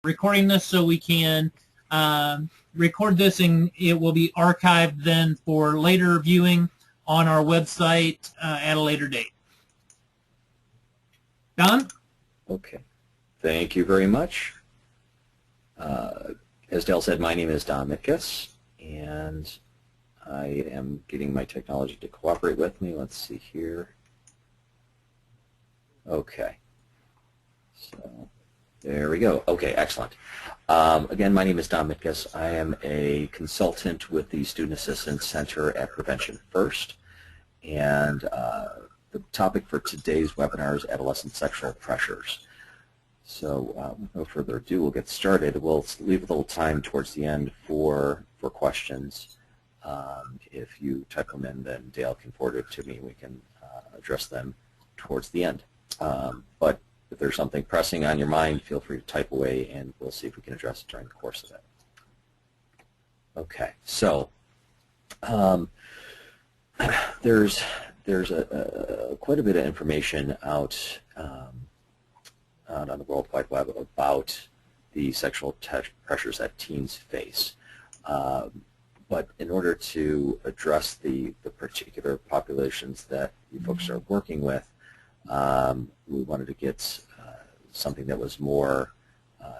recording this so we can record this, and it will be archived then for later viewing on our website at a later date. Don? Okay. Thank you very much. As Dale said, my name is Don Mitkus, and I am getting my technology to cooperate with me. Let's see here. Okay. So there we go. Okay, excellent. Again, my name is Don Mitkus. I am a consultant with the Student Assistance Center at Prevention First, and the topic for today's webinar is adolescent sexual pressures. So with no further ado, we'll get started. We'll leave a little time towards the end for questions. If you type them in, then Dale can forward it to me. We can address them towards the end. But if there's something pressing on your mind, feel free to type away, and we'll see if we can address it during the course of it. Okay, so there's quite a bit of information out on the World Wide Web about the sexual pressures that teens face. But in order to address the particular populations that you folks are working with, we wanted to get something that was more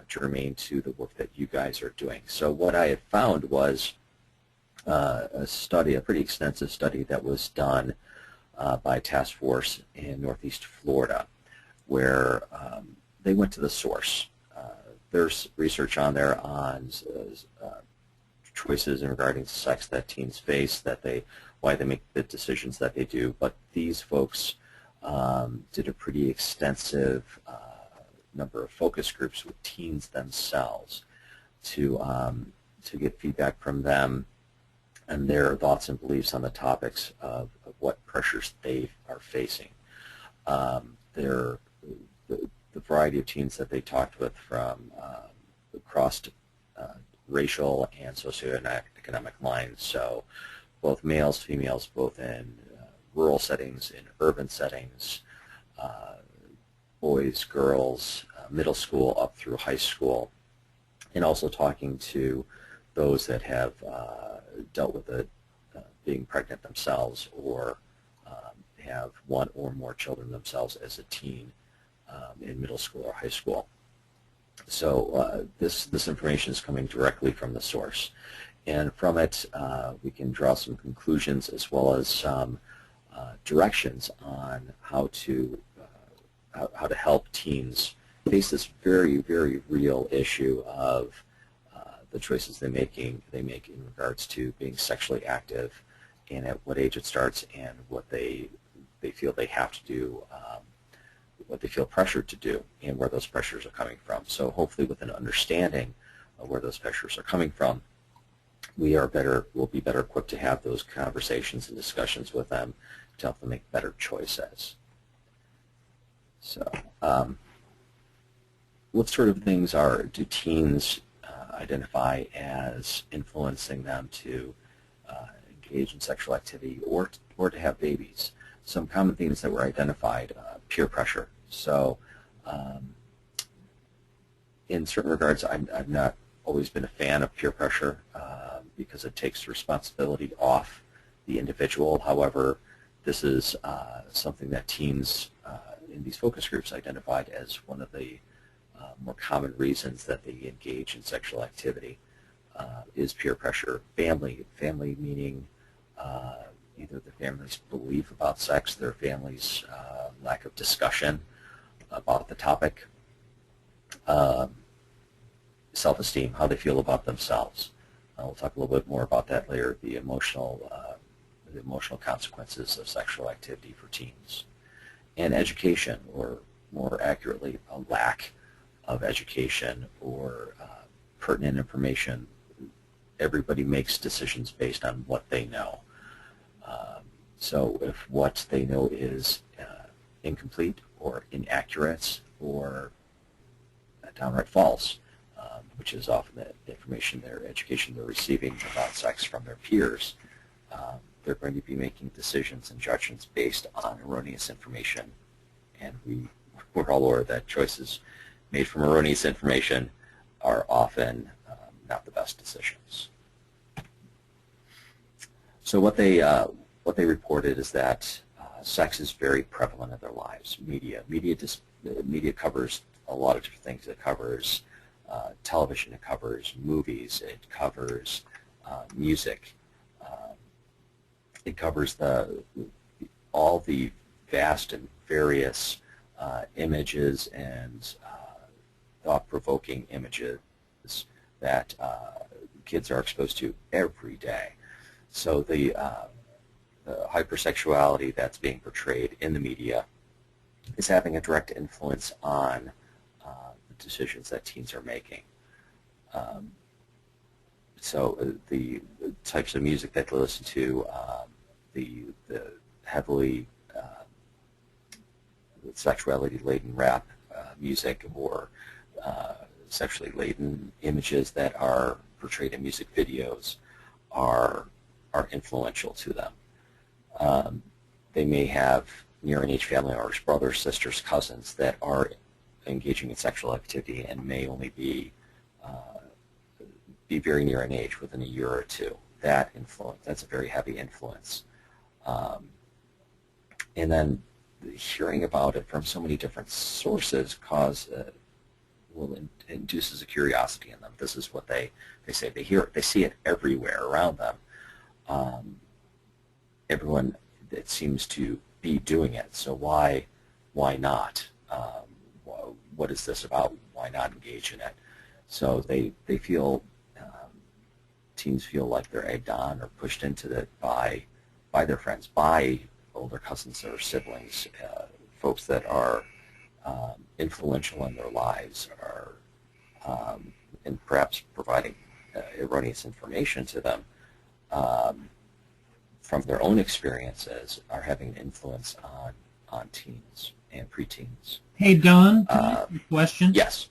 germane to the work that you guys are doing. So what I had found was a study, a pretty extensive study that was done by a task force in Northeast Florida, where they went to the source. There's research on there on choices in regarding to sex that teens face, why they make the decisions that they do. But these folks did a pretty extensive number of focus groups with teens themselves to get feedback from them and their thoughts and beliefs on the topics of what pressures they are facing. The variety of teens that they talked with from across racial and socioeconomic lines, so both males, females, both in rural settings, in urban settings, boys, girls, middle school up through high school, and also talking to those that have dealt with it, being pregnant themselves, or have one or more children themselves as a teen in middle school or high school. So this information is coming directly from the source, and from it we can draw some conclusions as well as some directions on how to help teens face this very, very real issue of the choices they make in regards to being sexually active, and at what age it starts, and what they feel they have to do, what they feel pressured to do, and where those pressures are coming from. So hopefully with an understanding of where those pressures are coming from, we'll be better equipped to have those conversations and discussions with them to help them make better choices. So what sort of things do teens identify as influencing them to engage in sexual activity or to have babies? Some common themes that were identified: peer pressure. So in certain regards, I've not always been a fan of peer pressure because it takes responsibility off the individual. However, this is something that teens in these focus groups identified as one of the more common reasons that they engage in sexual activity is peer pressure. Family meaning either the family's belief about sex, their family's lack of discussion about the topic, self-esteem, how they feel about themselves. We'll talk a little bit more about that later, the emotional consequences of sexual activity for teens. And education, or more accurately, a lack of education or pertinent information. Everybody makes decisions based on what they know. So if what they know is incomplete or inaccurate or downright false, which is often the information, education they're receiving about sex from their peers, they're going to be making decisions and judgments based on erroneous information. And we're all aware that choices made from erroneous information are often not the best decisions. So what they reported is that sex is very prevalent in their lives. Media covers a lot of different things. It covers television, it covers movies, it covers music, it covers all the vast and various images and thought-provoking images that kids are exposed to every day. So the hypersexuality that's being portrayed in the media is having a direct influence on the decisions that teens are making. So the types of music that they listen to, the heavily sexuality-laden rap music, or sexually laden images that are portrayed in music videos are influential to them. They may have near an age family members, brothers, sisters, cousins that are engaging in sexual activity and may only be very near an age, within a year or two. That's a very heavy influence. And then hearing about it from so many different sources induces a curiosity in them. This is what they say. They see it everywhere around them. Everyone that seems to be doing it. So why not? What is this about? Why not engage in it? So they feel, teens feel like they're egged on or pushed into it by their friends, by older cousins or siblings, folks that are influential in their lives, and perhaps providing erroneous information to them from their own experiences, are having an influence on teens and preteens. Hey, Don, can I ask you a question? Yes.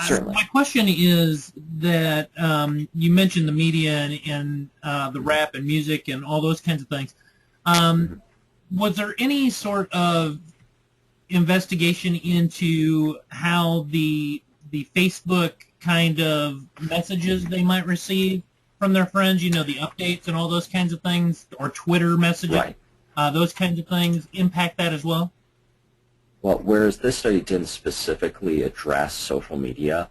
Certainly. My question is that you mentioned the media and the rap and music and all those kinds of things. Was there any sort of investigation into how the Facebook kind of messages they might receive from their friends, the updates and all those kinds of things, or Twitter messages, right, those kinds of things impact that as well? Well, whereas this study didn't specifically address social media,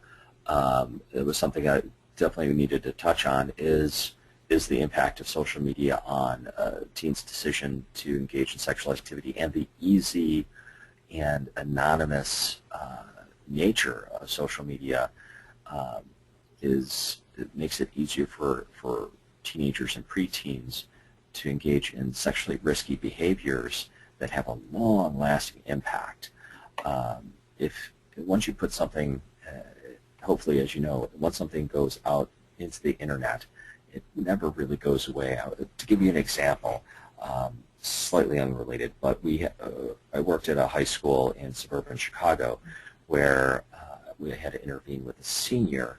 it was something I definitely needed to touch on, is the impact of social media on teens' decision to engage in sexual activity, and the easy and anonymous nature of social media. It makes it easier for teenagers and preteens to engage in sexually risky behaviors that have a long-lasting impact. Once you put something, hopefully, as you know, once something goes out into the internet, it never really goes away. To give you an example, slightly unrelated, but I worked at a high school in suburban Chicago where we had to intervene with a senior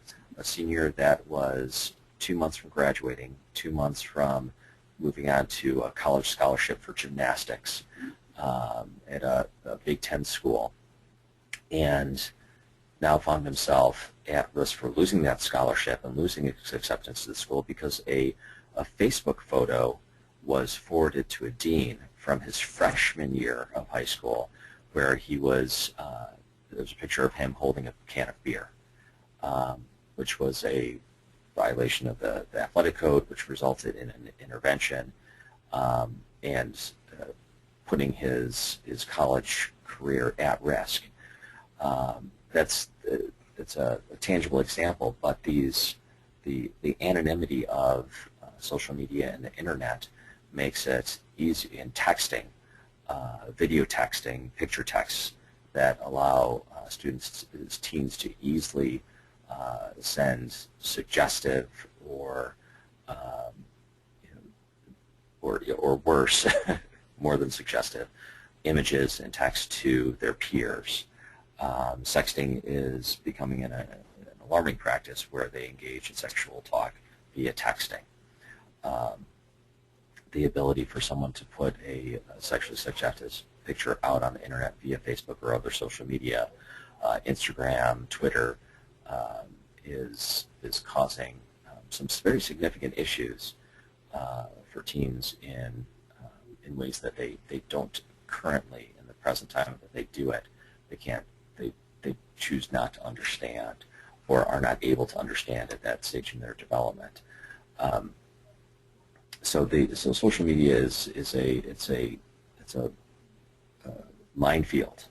that was 2 months from graduating, 2 months from moving on to a college scholarship for gymnastics at a Big Ten school, and now found himself at risk for losing that scholarship and losing his acceptance to the school because a Facebook photo was forwarded to a dean from his freshman year of high school, where there was a picture of him holding a can of beer, which was a violation of the athletic code, which resulted in an intervention and putting his college career at risk. That's a tangible example, but the anonymity of social media and the internet makes it easy, in texting, video texting, picture texts that allow teens to easily send suggestive or worse, more than suggestive, images and text to their peers. Sexting is becoming an alarming practice where they engage in sexual talk via texting. The ability for someone to put a sexually suggestive picture out on the internet via Facebook or other social media, Instagram, Twitter, is causing some very significant issues for teens in ways that they don't currently, in the present time that they do it, they choose not to understand or are not able to understand at that stage in their development. So social media is a minefield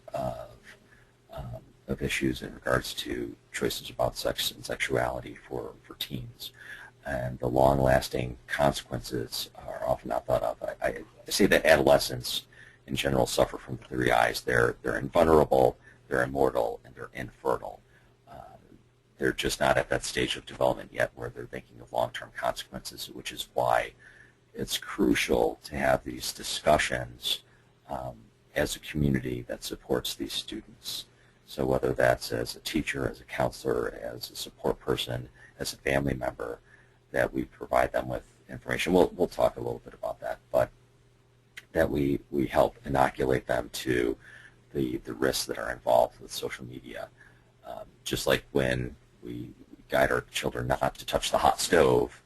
of issues in regards to choices about sex and sexuality for teens, and the long-lasting consequences are often not thought of. I say that adolescents in general suffer from the three I's. They're invulnerable, they're immortal, and they're infertile. They're just not at that stage of development yet where they're thinking of long-term consequences, which is why it's crucial to have these discussions as a community that supports these students. So whether that's as a teacher, as a counselor, as a support person, as a family member, that we provide them with information. We'll talk a little bit about that, but that we help inoculate them to the risks that are involved with social media. Just like when we guide our children not to touch the hot stove,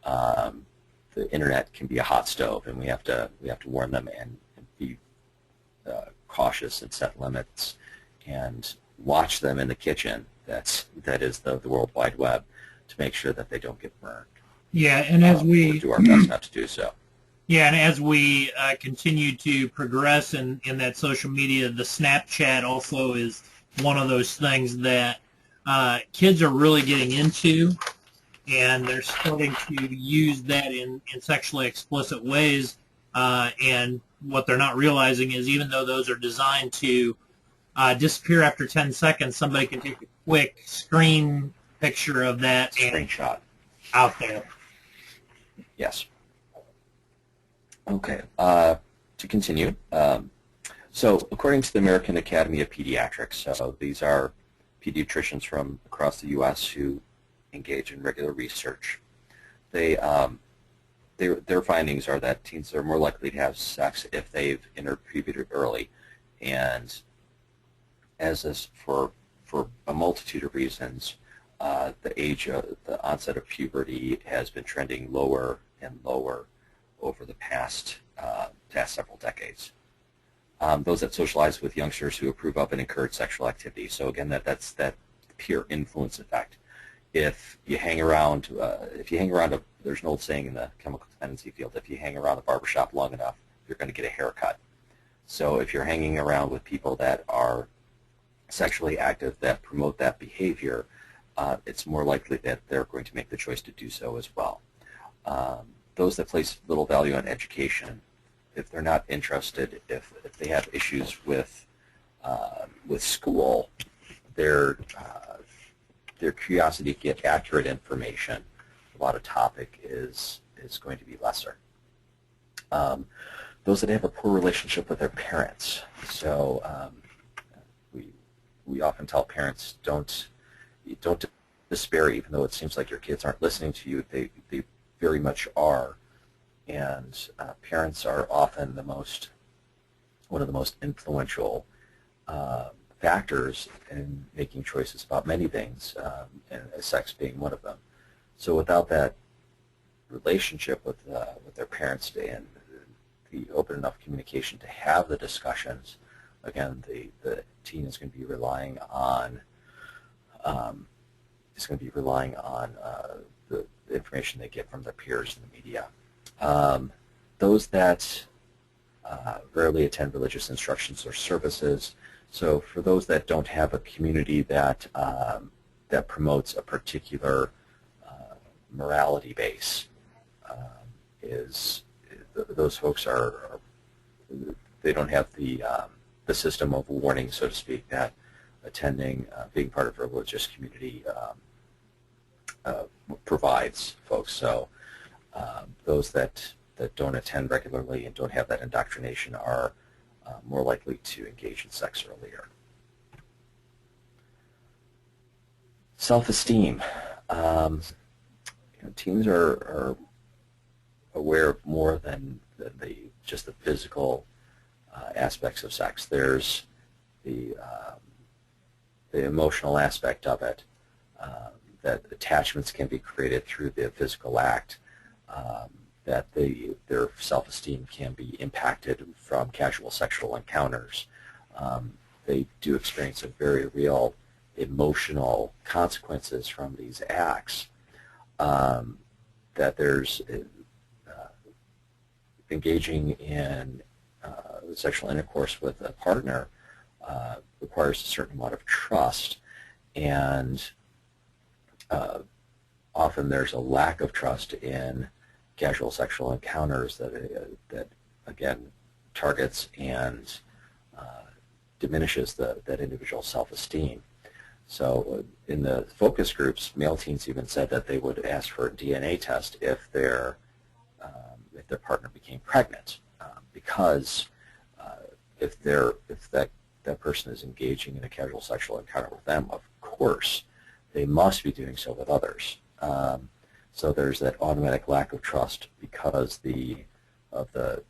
the internet can be a hot stove, and we have to warn them and be cautious and set limits and watch them in the kitchen. That is the World Wide Web, to make sure that they don't get burned. Yeah, and as we do our best not to do so. Yeah, and as we continue to progress in that social media, the Snapchat also is one of those things that kids are really getting into, and they're starting to use that in sexually explicit ways. And what they're not realizing is, even though those are designed to disappear after 10 seconds, somebody can take a quick screen picture of that Screenshot out there. Yes. Okay. To continue, so according to the American Academy of Pediatrics, so these are pediatricians from across the U.S. who engage in regular research. Their findings are that teens are more likely to have sex if they've entered puberty early, and as is for a multitude of reasons, the age of the onset of puberty has been trending lower and lower over the past several decades. Those that socialize with youngsters who approve of and encourage sexual activity. So again, that's that peer influence effect. If you hang around, there's an old saying in the chemical dependency field: if you hang around the barbershop long enough, you're going to get a haircut. So if you're hanging around with people that are sexually active, that promote that behavior, it's more likely that they're going to make the choice to do so as well. Those that place little value on education, if they're not interested, if they have issues with school, their curiosity to get accurate information about a topic is going to be lesser. Those that have a poor relationship with their parents. So we often tell parents, don't despair, even though it seems like your kids aren't listening to you. They very much are, and parents are often one of the most influential factors in making choices about many things, and sex being one of them. So without that relationship with their parents and the open enough communication to have the discussions, again, the teen is going to be relying on the information they get from their peers in the media. Those that rarely attend religious instructions or services. So for those that don't have a community that promotes a particular morality base, those folks they don't have the system of warning, so to speak, that attending, being part of a religious community provides folks. So those that don't attend regularly and don't have that indoctrination are more likely to engage in sex earlier. Self-esteem. Teens are aware of more than just the physical aspects of sex. There's the emotional aspect of it that attachments can be created through the physical act, that their self-esteem can be impacted from casual sexual encounters. They do experience a very real emotional consequences from these acts, that there's engaging in sexual intercourse with a partner requires a certain amount of trust, and often there's a lack of trust in casual sexual encounters that again targets and diminishes that individual self-esteem. So in the focus groups, male teens even said that they would ask for a DNA test if their partner became pregnant, because if that person is engaging in a casual sexual encounter with them, of course, they must be doing so with others. So there's that automatic lack of trust because of the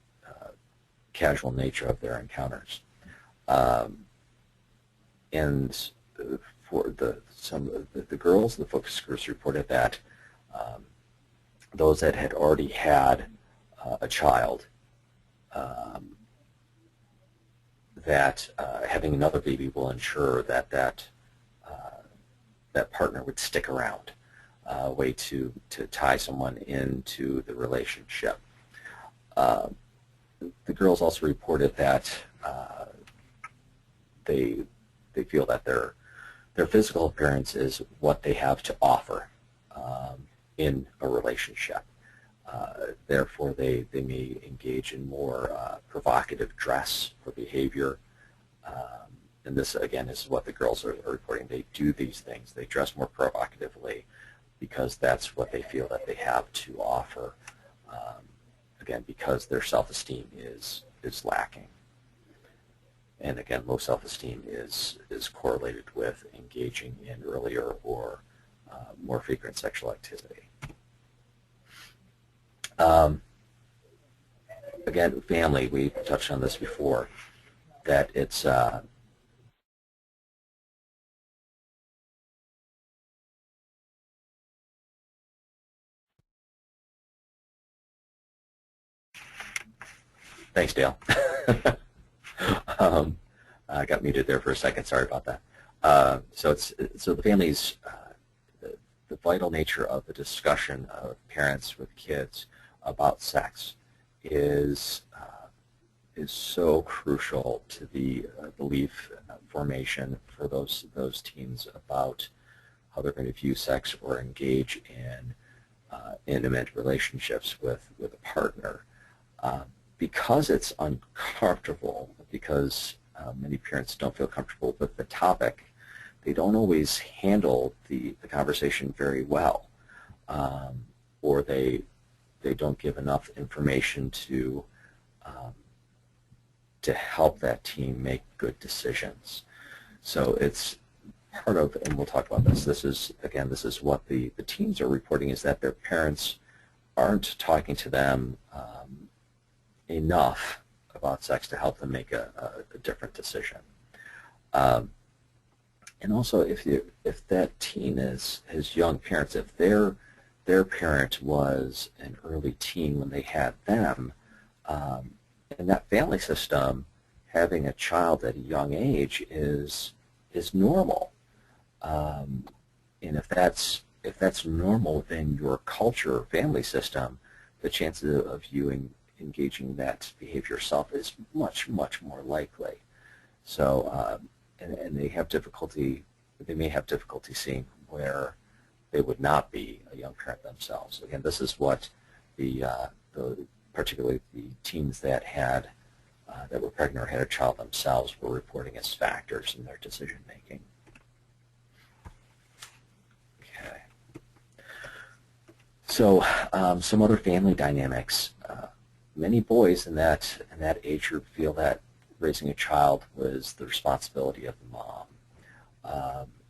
casual nature of their encounters. And for some of the girls, the focus groups reported that those that had already had a child, that having another baby will ensure that partner would stick around, a way to tie someone into the relationship. The girls also reported that they feel that their physical appearance is what they have to offer in a relationship. Therefore, they may engage in more provocative dress or behavior. And this, again, is what the girls are reporting. They do these things. They dress more provocatively because that's what they feel that they have to offer. Again, because their self-esteem is lacking. And again, low self-esteem is correlated with engaging in earlier or more frequent sexual activity. Again, family, we touched on this before, that it's thanks, Dale. I got muted there for a second. Sorry about that. So the family's the vital nature of the discussion of parents with kids about sex is so crucial to the belief formation for those teens about how they're going to view sex or engage in intimate relationships with a partner. Because it's uncomfortable, because many parents don't feel comfortable with the topic, they don't always handle the conversation very well, or they don't give enough information to help that teen make good decisions. So it's part of, and we'll talk about this. This is what the teens are reporting, is that their parents aren't talking to them enough about sex to help them make a different decision. And also, if that teen has young parents, if their parent was an early teen when they had them, in that family system, having a child at a young age is normal. And if that's normal within your culture or family system, the chances of you engaging in that behavior yourself is much, much more likely. So, and they may have difficulty seeing where they would not be a young parent themselves. Again, this is what particularly the teens that were pregnant or had a child themselves were reporting as factors in their decision making. Okay. So some other family dynamics. Many boys in that age group feel that raising a child was the responsibility of the mom.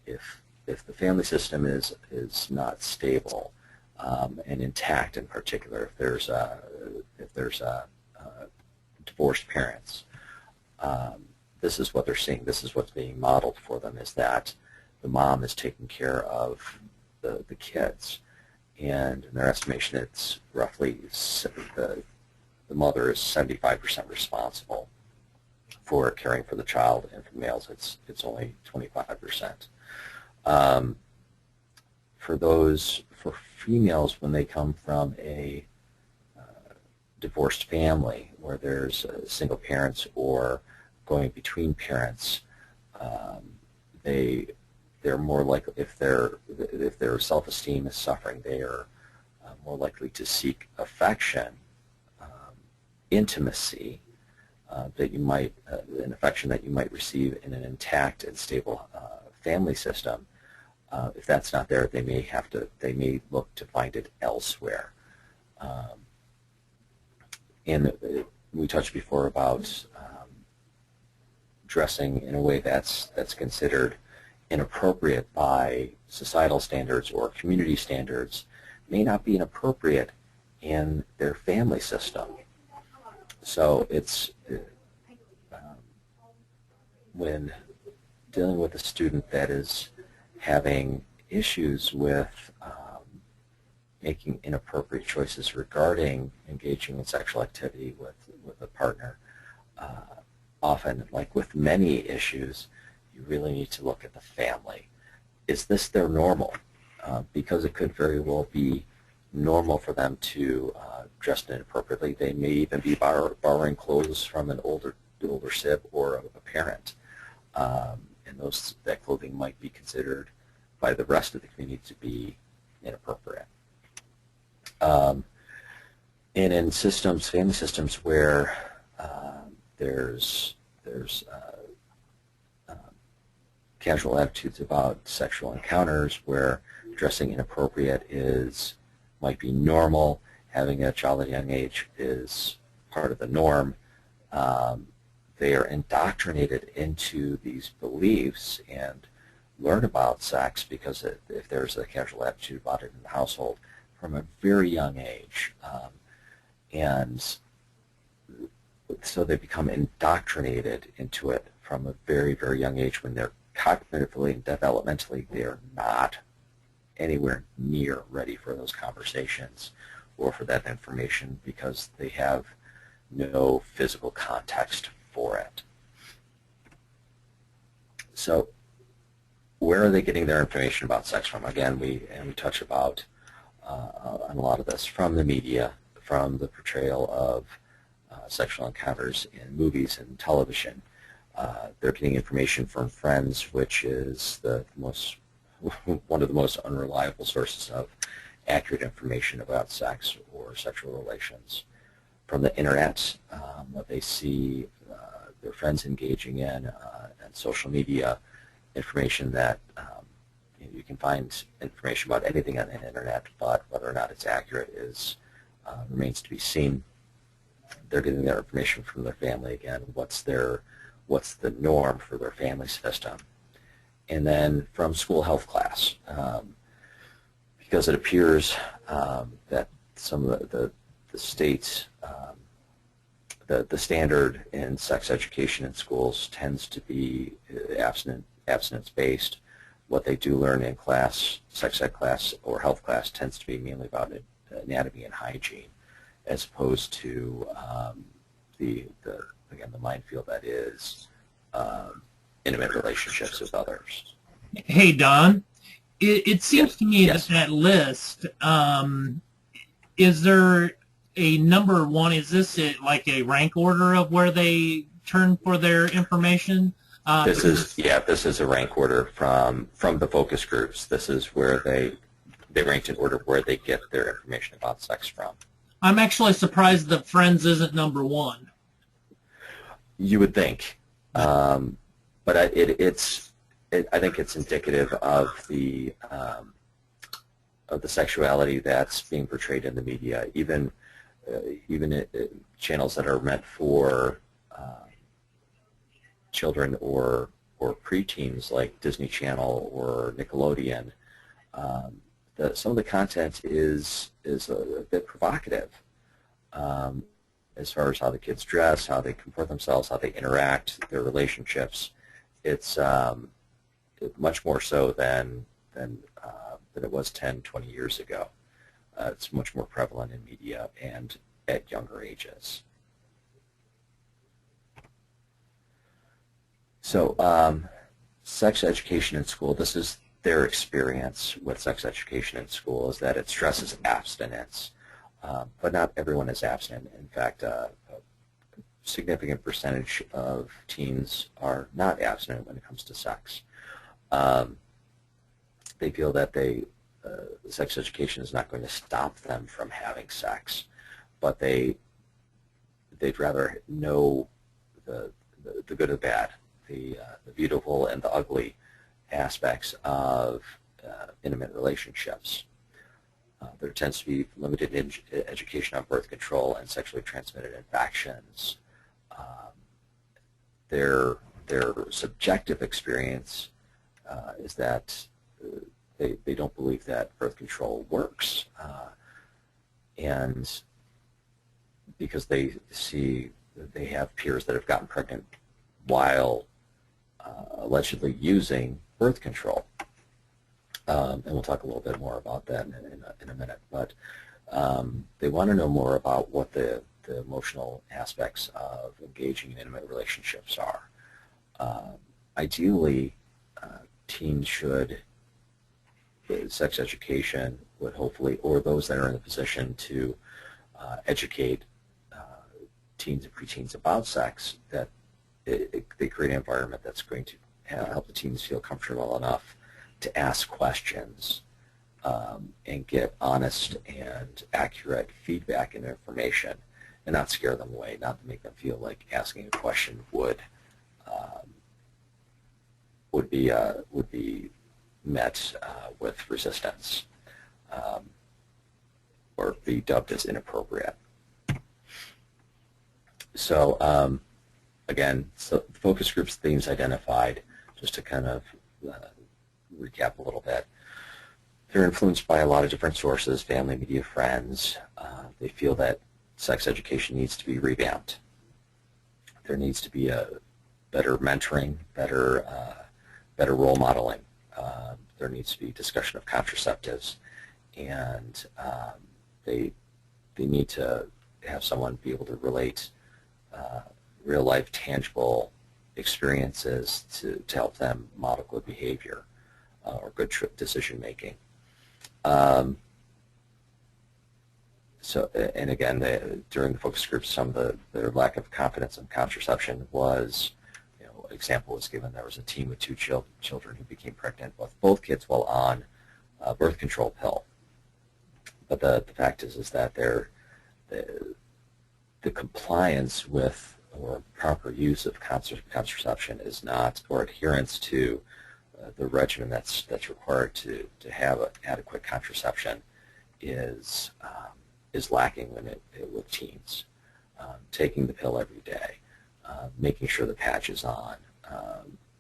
If the family system is not stable and intact, in particular, if there's divorced parents, this is what they're seeing. This is what's being modeled for them: is that the mom is taking care of the kids. And in their estimation, it's roughly the mother is 75% responsible for caring for the child, and for males, it's only 25%. For females, when they come from a divorced family where there's single parents or going between parents, they're more likely, if their self-esteem is suffering, they are more likely to seek affection, intimacy, an affection that you might receive in an intact and stable family system. If that's not there, they may look to find it elsewhere. And we touched before about dressing in a way that's considered inappropriate by societal standards or community standards may not be inappropriate in their family system. So it's when dealing with a student that is having issues with making inappropriate choices regarding engaging in sexual activity with a partner, often, like with many issues, you really need to look at the family. Is this their normal? Because it could very well be normal for them to dress inappropriately. They may even be borrowing clothes from an older sib or a parent, and that clothing might be considered by the rest of the community to be inappropriate. And in family systems where there's casual attitudes about sexual encounters, where dressing inappropriate might be normal, having a child at a young age is part of the norm, they are indoctrinated into these beliefs and learn about sex, because if there's a casual attitude about it in the household from a very young age, and so they become indoctrinated into it from a very, very young age, when they're cognitively and developmentally they're not anywhere near ready for those conversations or for that information, because they have no physical context for it. So where are they getting their information about sex from? Again, we touch about on a lot of this from the media, from the portrayal of sexual encounters in movies and television. They're getting information from friends, which is one of the most unreliable sources of accurate information about sex or sexual relations. From the internet, what they see their friends engaging in, and social media information that you can find information about anything on the internet, but whether or not it's accurate remains to be seen. They're getting their information from their family. Again, what's the norm for their family system? And then from school health class, because it appears that some of the states, the standard in sex education in schools tends to be abstinence-based. What they do learn in class, sex ed class or health class, tends to be mainly about anatomy and hygiene, as opposed to the minefield that is intimate relationships with others. Hey, Don, it seems to me Yes. that list, is there a number one? Is this like a rank order of where they turn for their information? This is a rank order from the focus groups. This is where they ranked in order where they get their information about sex from. I'm actually surprised that Friends isn't number one. You would think, but I think it's indicative of the sexuality that's being portrayed in the media, even channels that are meant for children or preteens, like Disney Channel or Nickelodeon. Some of the content is a bit provocative, as far as how the kids dress, how they comport themselves, how they interact, their relationships. It's much more so than than it was 10, 20 years ago. It's much more prevalent in media and at younger ages. So sex education in school, this is their experience with sex education in school, is that it stresses abstinence. But not everyone is abstinent. In fact, a significant percentage of teens are not abstinent when it comes to sex. They feel that sex education is not going to stop them from having sex, but they'd rather know the good and the bad, the beautiful and the ugly aspects of intimate relationships. There tends to be limited education on birth control and sexually transmitted infections. Their subjective experience is that they don't believe that birth control works, and because they see that they have peers that have gotten pregnant while allegedly using birth control. And we'll talk a little bit more about that in a minute. But they want to know more about what the emotional aspects of engaging in intimate relationships are. Ideally, teens should, sex education would hopefully, or those that are in the position to educate teens and preteens about sex, that they create an environment that's going to help the teens feel comfortable enough to ask questions and get honest and accurate feedback and information, and not scare them away, not to make them feel like asking a question would be met with resistance or be dubbed as inappropriate. So again, so the focus group's themes identified, just to kind of recap a little bit. They're influenced by a lot of different sources, family, media, friends. They feel that sex education needs to be revamped. There needs to be a better mentoring, better role modeling. There needs to be discussion of contraceptives, and they need to have someone be able to relate real-life, tangible experiences to help them model good behavior or good decision-making. So, and again, during the focus groups, some of their lack of confidence in contraception was, example was given. There was a teen with 2 children who became pregnant with both kids while on a birth control pill. But the fact is that the compliance with or proper use of contraception is not, or adherence to the regimen that's required to have adequate contraception is lacking with teens. Taking the pill every day, making sure the patch is on,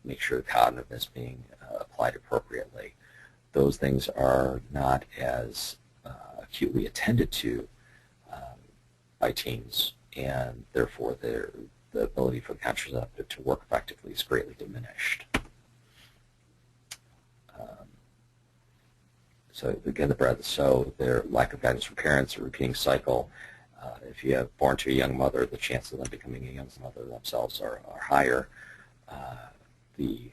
make sure the condom is being applied appropriately. Those things are not as acutely attended to by teens, and therefore the ability for the contraceptive to work effectively is greatly diminished. So again, their lack of guidance from parents, a repeating cycle. If you have born to a young mother, the chances of them becoming a young mother themselves are higher. The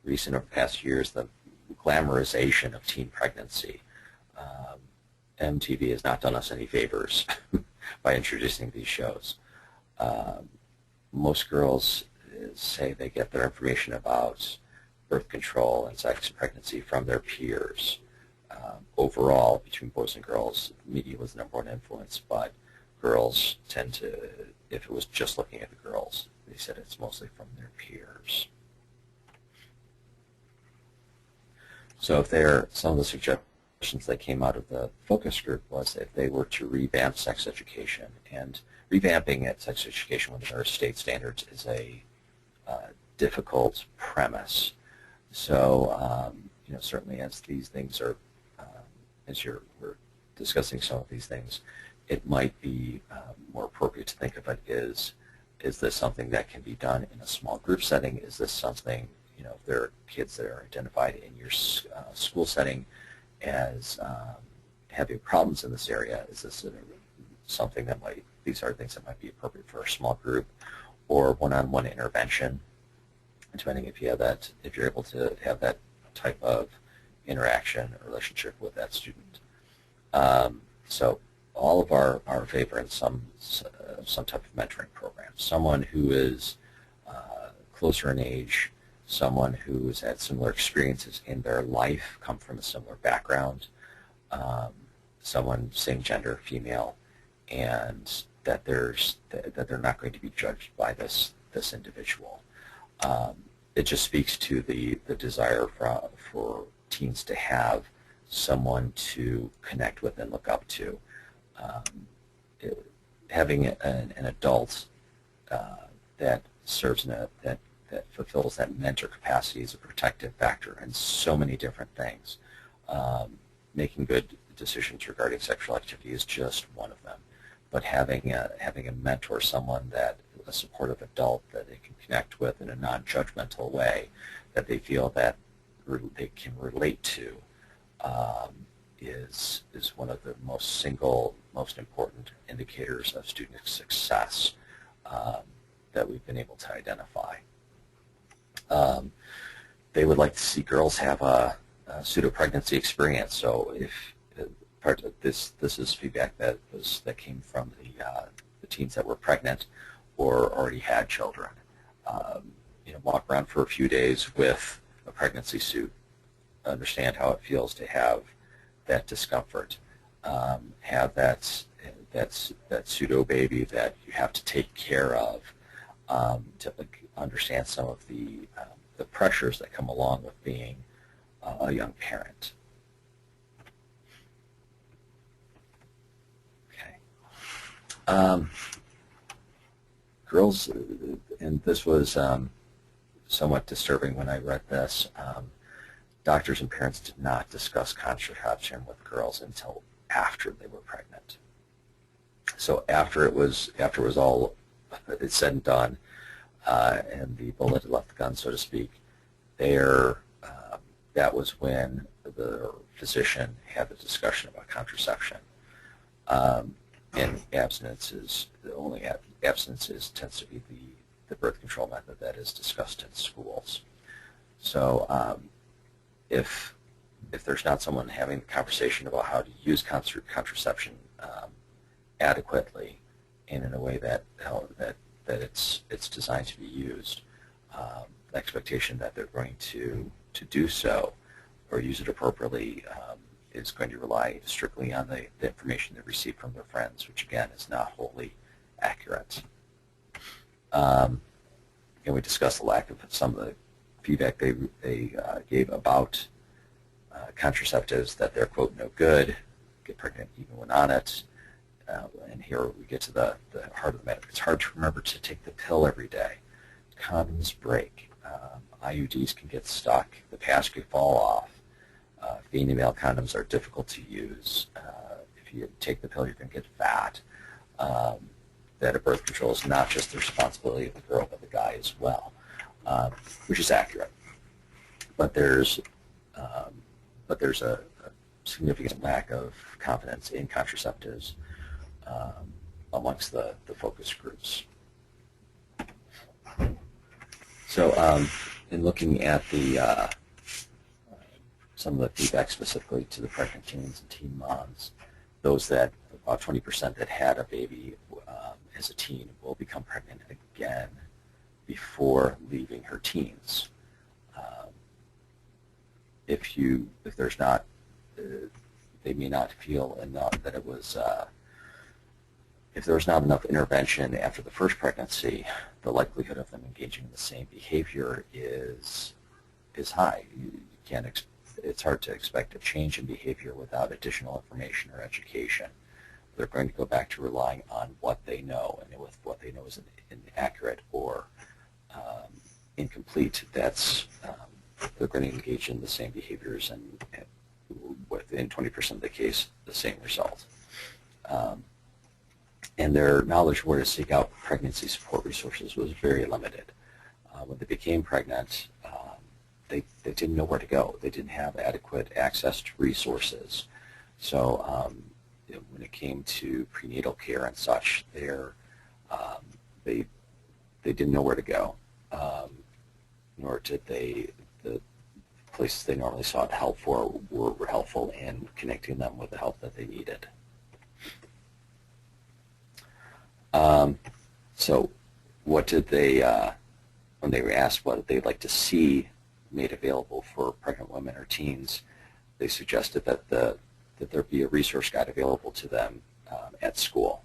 recent or past years, the glamorization of teen pregnancy. MTV has not done us any favors by introducing these shows. Most girls say they get their information about birth control and sex and pregnancy from their peers. Overall, between boys and girls, media was the number one influence, but girls tend to, if it was just looking at the girls, they said it's mostly from their peers. So some of the suggestions that came out of the focus group was if they were to revamp sex education, and revamping sex education within our state standards is a difficult premise. So, certainly as these things are, we're discussing some of these things, it might be more appropriate to think of it is this something that can be done in a small group setting? Is this something, if there are kids that are identified in your school setting, as having problems in this area. Is this something that these are things that might be appropriate for a small group or one-on-one intervention, depending if you have that, if you're able to have that type of interaction or relationship with that student. So all of our favor some type of mentoring program. Someone who is closer in age, someone who has had similar experiences in their life, come from a similar background, someone same gender, female, and that they're not going to be judged by this individual. It just speaks to the desire for teens to have someone to connect with and look up to. Having an adult that serves that fulfills that mentor capacity is a protective factor in so many different things. Making good decisions regarding sexual activity is just one of them. But having a mentor, someone a supportive adult that they can connect with in a non-judgmental way, that they feel that they can relate to, is one of the most important indicators of student success that we've been able to identify. They would like to see girls have a pseudo-pregnancy experience. So if part of this is feedback that came from the teens that were pregnant or already had children. Walk around for a few days with a pregnancy suit, understand how it feels to have that discomfort, have that pseudo baby that you have to take care of, to understand some of the pressures that come along with being a young parent. Okay. Girls, and this was somewhat disturbing when I read this. Doctors and parents did not discuss contraception with girls until after they were pregnant. So after it was all said and done, and the bullet had left the gun, so to speak, that was when the physician had the discussion about contraception. And abstinences, abstinences tends to be the birth control method that is discussed in schools. So if there's not someone having the conversation about how to use contraception adequately and in a way that it's designed to be used, the expectation that they're going to do so or use it appropriately is going to rely strictly on the information they receive from their friends, which again is not wholly accurate. And we discussed the lack of some of the feedback they gave about contraceptives, that they're, quote, no good, get pregnant even when on it. And here we get to the heart of the matter. It's hard to remember to take the pill every day. Condoms break. IUDs can get stuck. The patch could fall off. Female condoms are difficult to use. If you take the pill, you're going to get fat. That a birth control is not just the responsibility of the girl, but the guy as well, which is accurate. But there's a significant lack of confidence in contraceptives amongst the focus groups. So in looking at some of the feedback specifically to the pregnant teens and teen moms, those that, about 20% that had a baby as a teen will become pregnant again before leaving her teens. If there's not, they may not feel enough that it was, if there was not enough intervention after the first pregnancy, the likelihood of them engaging in the same behavior is high. You can't it's hard to expect a change in behavior without additional information or education. They're going to go back to relying on what they know, and with what they know is inaccurate or incomplete, they're going to engage in the same behaviors and within 20% of the case, the same result. And their knowledge of where to seek out pregnancy support resources was very limited. When they became pregnant, they didn't know where to go. They didn't have adequate access to resources. So when it came to prenatal care and such, they didn't know where to go, nor did the places they normally sought help for were helpful in connecting them with the help that they needed. So what did they, when they were asked what they'd like to see made available for pregnant women or teens, they suggested that there be a resource guide available to them at school.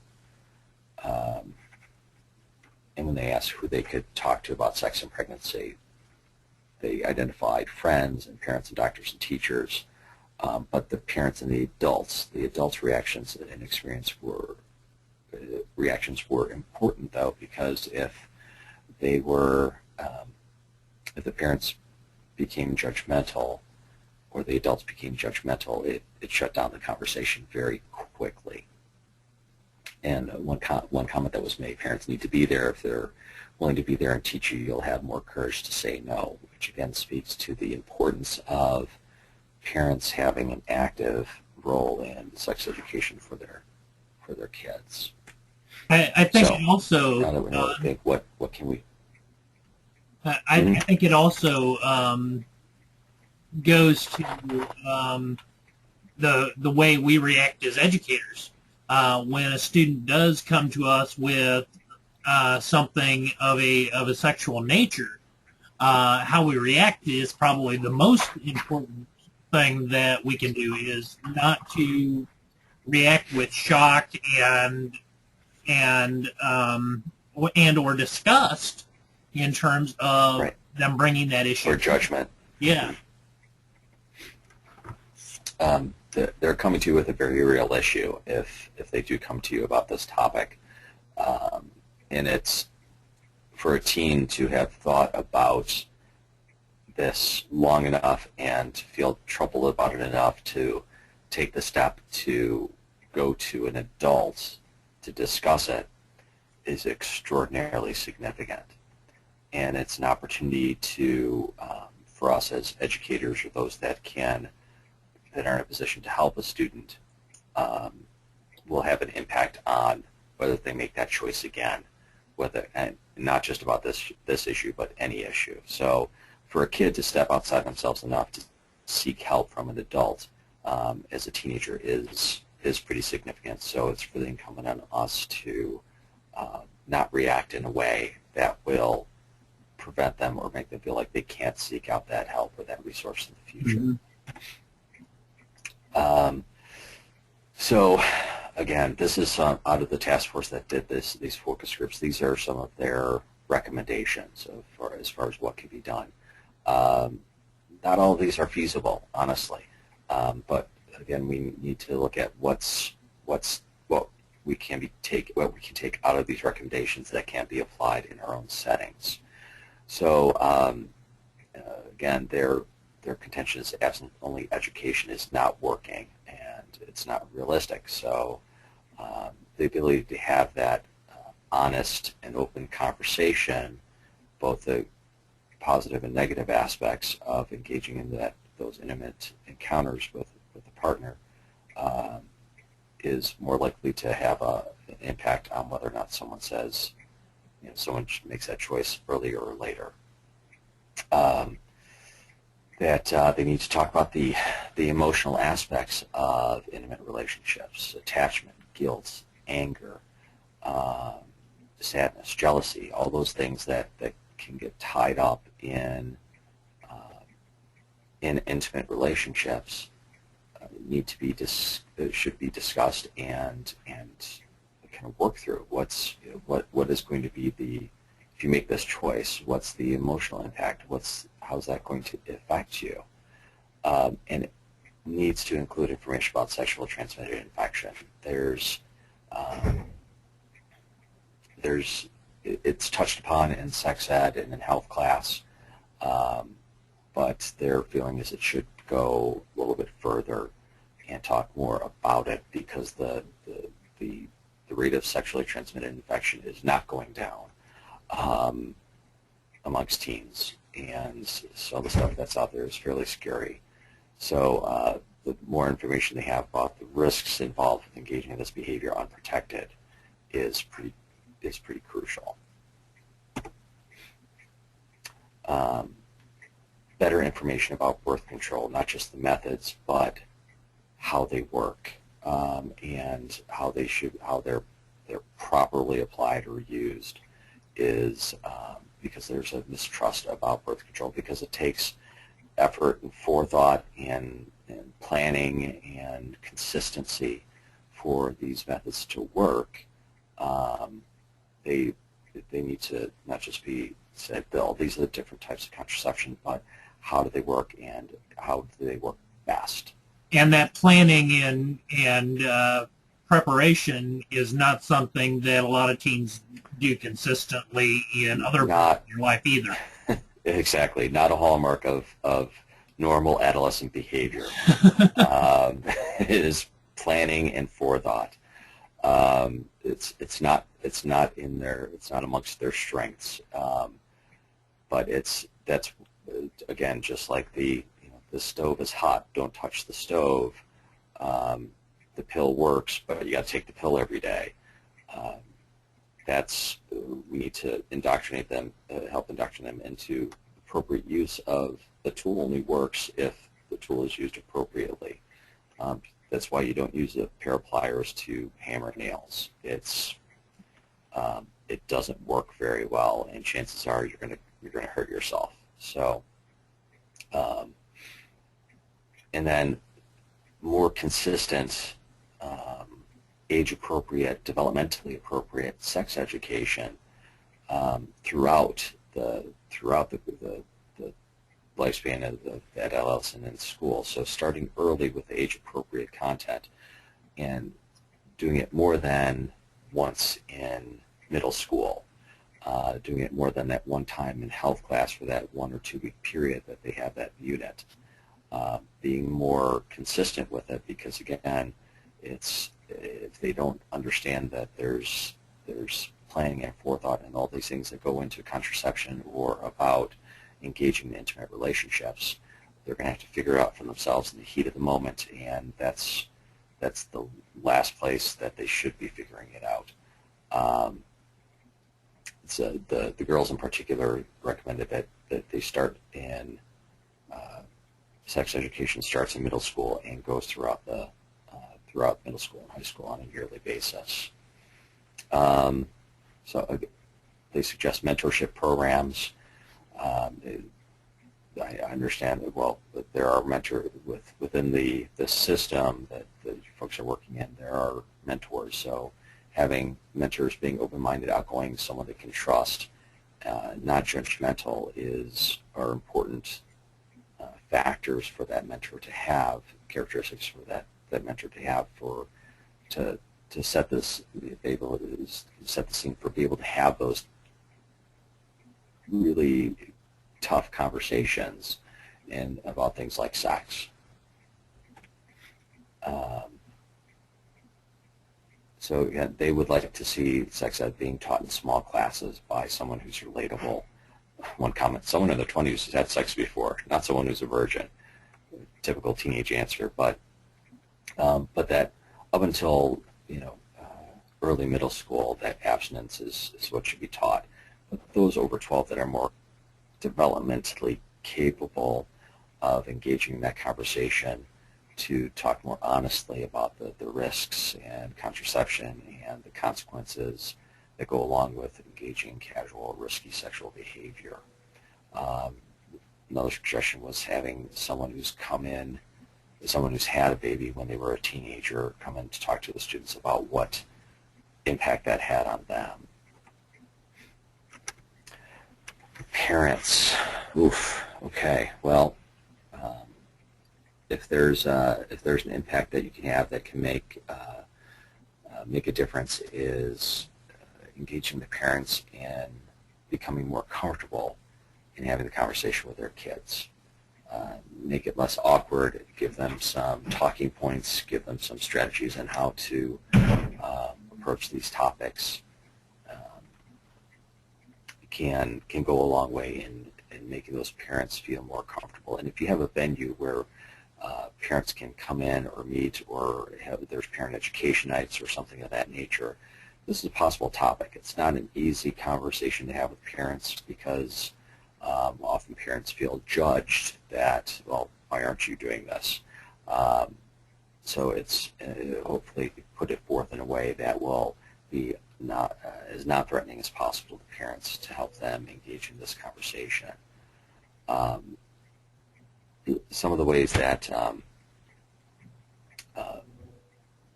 And when they asked who they could talk to about sex and pregnancy, they identified friends and parents and doctors and teachers, but the parents and the adults' reactions and experience were important, though, because if the parents became judgmental or the adults became judgmental, it shut down the conversation very quickly. And one comment that was made, parents need to be there. If they're willing to be there and teach you, you'll have more courage to say no, which again speaks to the importance of parents having an active role in sex education for their kids. I think So, it also. Now that we know what to think, what can we? I think it also goes to the way we react as educators. When a student does come to us with something of a sexual nature, how we react is probably the most important thing that we can do, is not to react with shock and or disgust in terms of Right. them bringing that issue. Or judgment. Yeah. They're coming to you with a very real issue if they do come to you about this topic. And it's for a teen to have thought about this long enough and feel troubled about it enough to take the step to go to an adult to discuss it is extraordinarily significant. And it's an opportunity to, for us as educators or those that are in a position to help a student, will have an impact on whether they make that choice again, and not just about this issue, but any issue. So for a kid to step outside themselves enough to seek help from an adult as a teenager is pretty significant. So it's really incumbent on us to not react in a way that will prevent them or make them feel like they can't seek out that help or that resource in the future. Mm-hmm. So again, this is out of the task force that did these focus groups. These are some of their recommendations as far as what can be done. Not all of these are feasible, honestly, but again, we need to look at what we can take out of these recommendations that can be applied in our own settings. So again, their contention is absent-only education is not working and it's not realistic. So the ability to have that honest and open conversation, both the positive and negative aspects of engaging in those intimate encounters with a partner, is more likely to have an impact on whether or not someone makes that choice earlier or later. That they need to talk about the emotional aspects of intimate relationships: attachment, guilt, anger, sadness, jealousy, all those things that can get tied up in intimate relationships should be discussed and kind of work through. What is going to be if you make this choice, what's the emotional impact? How's that going to affect you? And it needs to include information about sexually transmitted infection. It's touched upon in sex ed and in health class, but their feeling is it should go a little bit further and talk more about it, because the rate of sexually transmitted infection is not going down amongst teens. and so the stuff that's out there is fairly scary. So the more information they have about the risks involved with engaging in this behavior unprotected is pretty crucial. Better information about birth control, not just the methods, but how they work, and how they're properly applied or used, is because there's a mistrust about birth control, because it takes effort and forethought and planning and consistency for these methods to work. They need to not just be said, Bill, these are the different types of contraception, but how do they work and how do they work best? And that planning and preparation is not something that a lot of teens do consistently in other parts of your life either. Exactly. Not a hallmark of normal adolescent behavior. It is planning and forethought. It's not amongst their strengths. But that's again, just like the stove is hot, don't touch the stove. The pill works, but you got to take the pill every day. We need to indoctrinate them, help indoctrinate them into appropriate use of the tool. Only works if the tool is used appropriately. That's why you don't use a pair of pliers to hammer nails. It doesn't work very well, and chances are you're going to hurt yourself. So, and then more consistent, age-appropriate, developmentally appropriate sex education throughout the lifespan of the adolescent in school. So starting early with age-appropriate content and doing it more than once in middle school, doing it more than that one time in health class for that 1 or 2 week period that they have that unit. Being more consistent with it, because again, if they don't understand that there's planning and forethought and all these things that go into contraception or about engaging in intimate relationships, they're going to have to figure it out for themselves in the heat of the moment, and that's the last place that they should be figuring it out. So the girls in particular recommended that they start in sex education starts in middle school and goes throughout middle school and high school on a yearly basis. So they suggest mentorship programs. I understand that, well, that there are within the system that folks are working in, there are mentors. So having mentors, being open-minded, outgoing, someone they can trust, not judgmental, are important factors for that mentor to have, characteristics for that mentor to have to set this, be able to set the scene for be able to have those really tough conversations about things like sex. So again, they would like to see sex ed being taught in small classes by someone who's relatable. One comment, someone in their 20s who's had sex before, not someone who's a virgin. Typical teenage answer, but that up until early middle school, that abstinence is what should be taught. But those over 12 that are more developmentally capable of engaging in that conversation to talk more honestly about the risks and contraception and the consequences that go along with engaging in casual, risky sexual behavior. Another suggestion was having someone who's had a baby when they were a teenager come in to talk to the students about what impact that had on them. Parents, okay, well, if there's an impact that you can have that can make a difference, is engaging the parents in becoming more comfortable in having the conversation with their kids. Make it less awkward, give them some talking points, give them some strategies on how to approach these topics. Can go a long way and making those parents feel more comfortable. And if you have a venue where parents can come in or meet, or there's parent education nights or something of that nature, this is a possible topic. It's not an easy conversation to have with parents because often parents feel judged that, well, why aren't you doing this? So it's hopefully put it forth in a way that will be not as non-threatening as possible to parents to help them engage in this conversation. Some of the ways that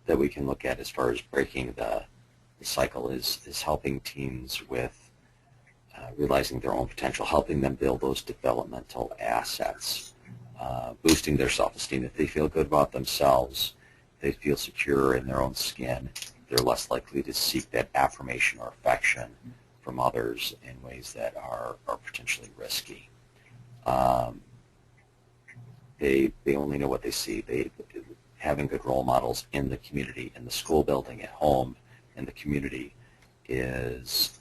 that we can look at as far as breaking the cycle is helping teens with realizing their own potential, helping them build those developmental assets, boosting their self-esteem. If they feel good about themselves, they feel secure in their own skin, they're less likely to seek that affirmation or affection from others in ways that are potentially risky. They only know what they see. Having good role models in the community, in the school building, at home, in the community is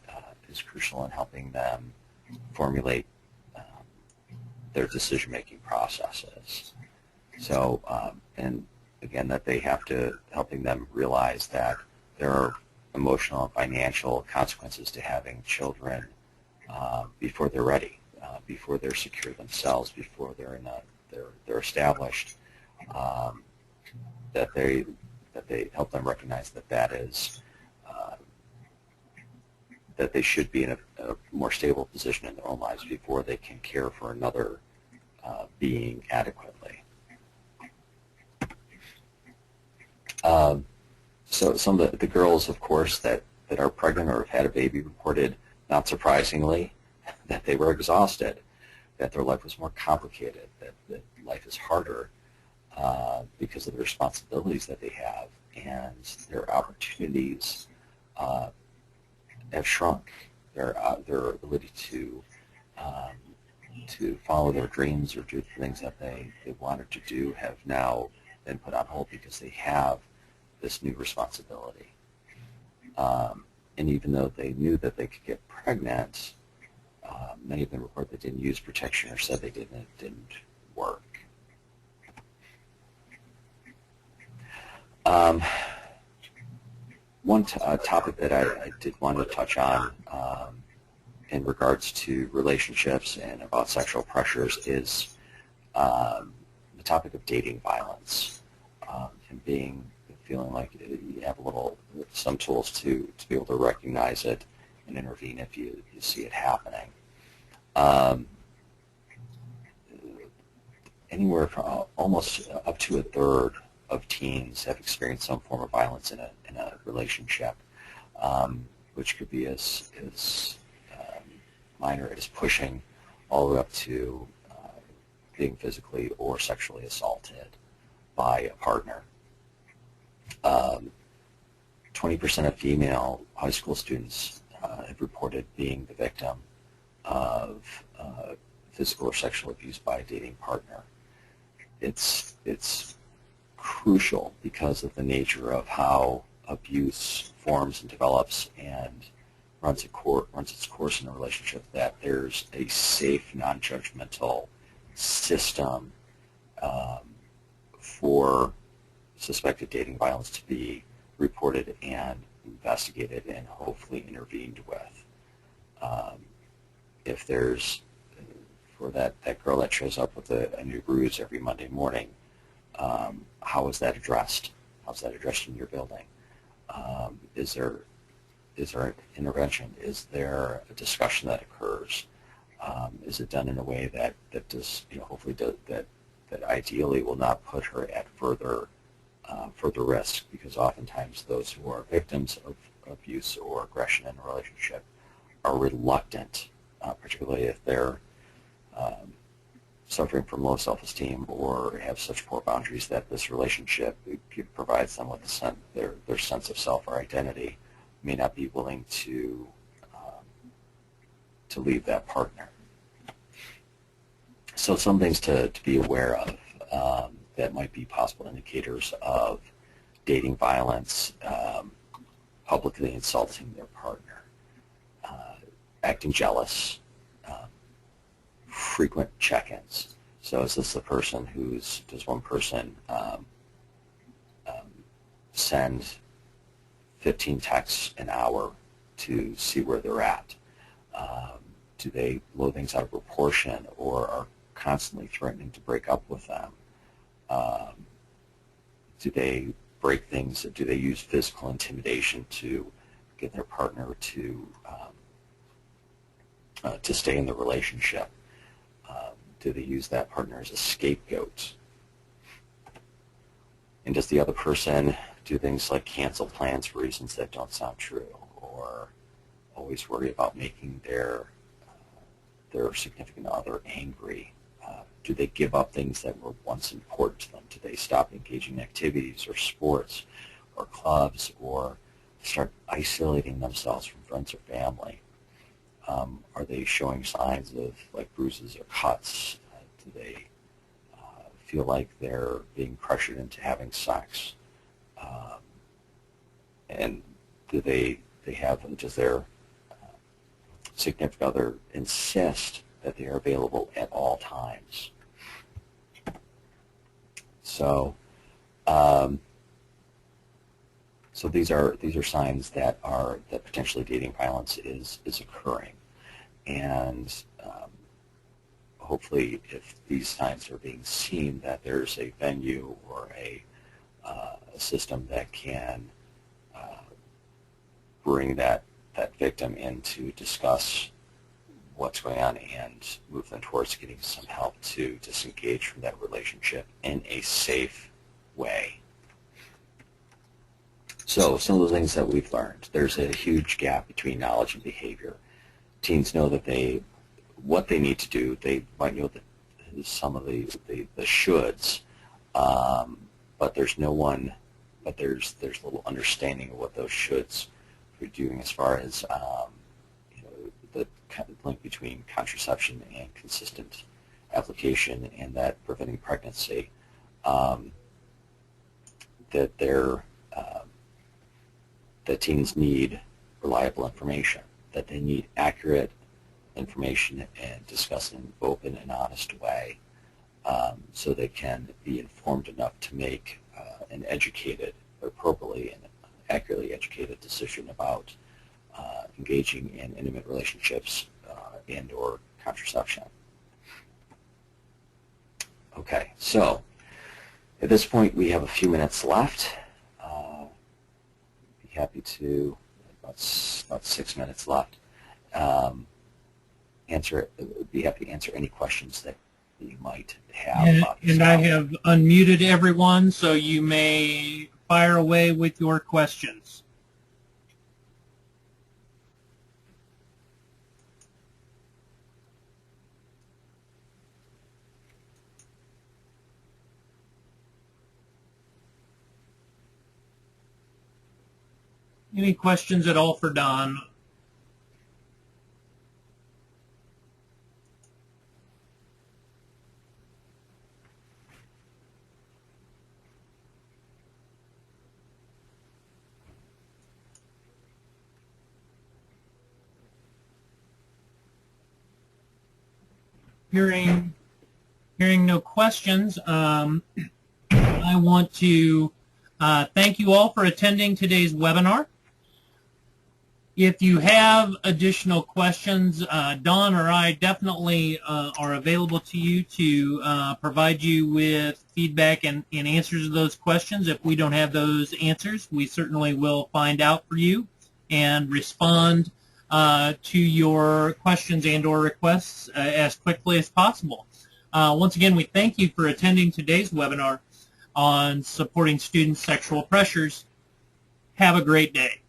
crucial in helping them formulate their decision-making processes. So, and again, that they have to, helping them realize that there are emotional and financial consequences to having children before they're ready, before they're secure themselves, before they're they're established. That they help them recognize that is that they should be in a more stable position in their own lives before they can care for another being adequately. So some of the girls, of course, that are pregnant or have had a baby reported, not surprisingly, that they were exhausted, that their life was more complicated, that life is harder because of the responsibilities that they have, and their opportunities have shrunk. Their ability to follow their dreams or do the things that they wanted to do have now been put on hold because they have this new responsibility. And even though they knew that they could get pregnant, many of them report they didn't use protection or said they didn't, and it didn't work. One topic that I did want to touch on in regards to relationships and about sexual pressures is the topic of dating violence and feeling like you have some tools to be able to recognize it and intervene if you see it happening. Anywhere from almost up to a third of teens have experienced some form of violence in a relationship, which could be as minor as pushing all the way up to being physically or sexually assaulted by a partner. 20% of female high school students have reported being the victim of physical or sexual abuse by a dating partner. It's crucial because of the nature of how abuse forms and develops and runs its course in a relationship, that there's a safe, non-judgmental system for suspected dating violence to be reported and investigated and hopefully intervened with. If there's, for that girl that shows up with a new bruise every Monday morning, how is that addressed? How's that addressed in your building? Is there an intervention? Is there a discussion that occurs? Is it done in a way that does, hopefully that ideally will not put her at further risk, because oftentimes those who are victims of abuse or aggression in a relationship are reluctant, particularly if they're suffering from low self-esteem or have such poor boundaries that this relationship provides them with their sense of self or identity, may not be willing to leave that partner. So some things to be aware of that might be possible indicators of dating violence: publicly insulting their partner, acting jealous, frequent check-ins. So is this the person does one person send 15 texts an hour to see where they're at? Do they blow things out of proportion or are constantly threatening to break up with them? Do they break things? Do they use physical intimidation to get their partner to stay in the relationship? Do they use that partner as a scapegoat? And does the other person do things like cancel plans for reasons that don't sound true, or always worry about making their significant other angry? Do they give up things that were once important to them? Do they stop engaging in activities or sports or clubs, or start isolating themselves from friends or family? Are they showing signs of like bruises or cuts? Do they feel like they're being pressured into having sex? And does their significant other insist that they are available at all times? So, so these are signs that potentially dating violence is occurring, and hopefully, if these signs are being seen, that there's a venue or a system that can bring that victim in to discuss what's going on and move them towards getting some help to disengage from that relationship in a safe way. So some of the things that we've learned: there's a huge gap between knowledge and behavior. Teens know that what they need to do. They might know that some of the shoulds, but there's little understanding of what those shoulds are doing as far as the link between contraception and consistent application and that preventing pregnancy. That teens need reliable information, that they need accurate information and discussed in an open and honest way, so they can be informed enough to make an educated, appropriately and accurately educated decision about engaging in intimate relationships and or contraception. Okay, so at this point we have a few minutes left. Be happy to, about 6 minutes left. Be happy to answer any questions that you might have. And I have unmuted everyone, so you may fire away with your questions. Any questions at all for Don? Hearing no questions, I want to thank you all for attending today's webinar. If you have additional questions, Don or I definitely are available to you to provide you with feedback and answers to those questions. If we don't have those answers, we certainly will find out for you and respond to your questions and or requests as quickly as possible. Once again, we thank you for attending today's webinar on supporting students' sexual pressures. Have a great day.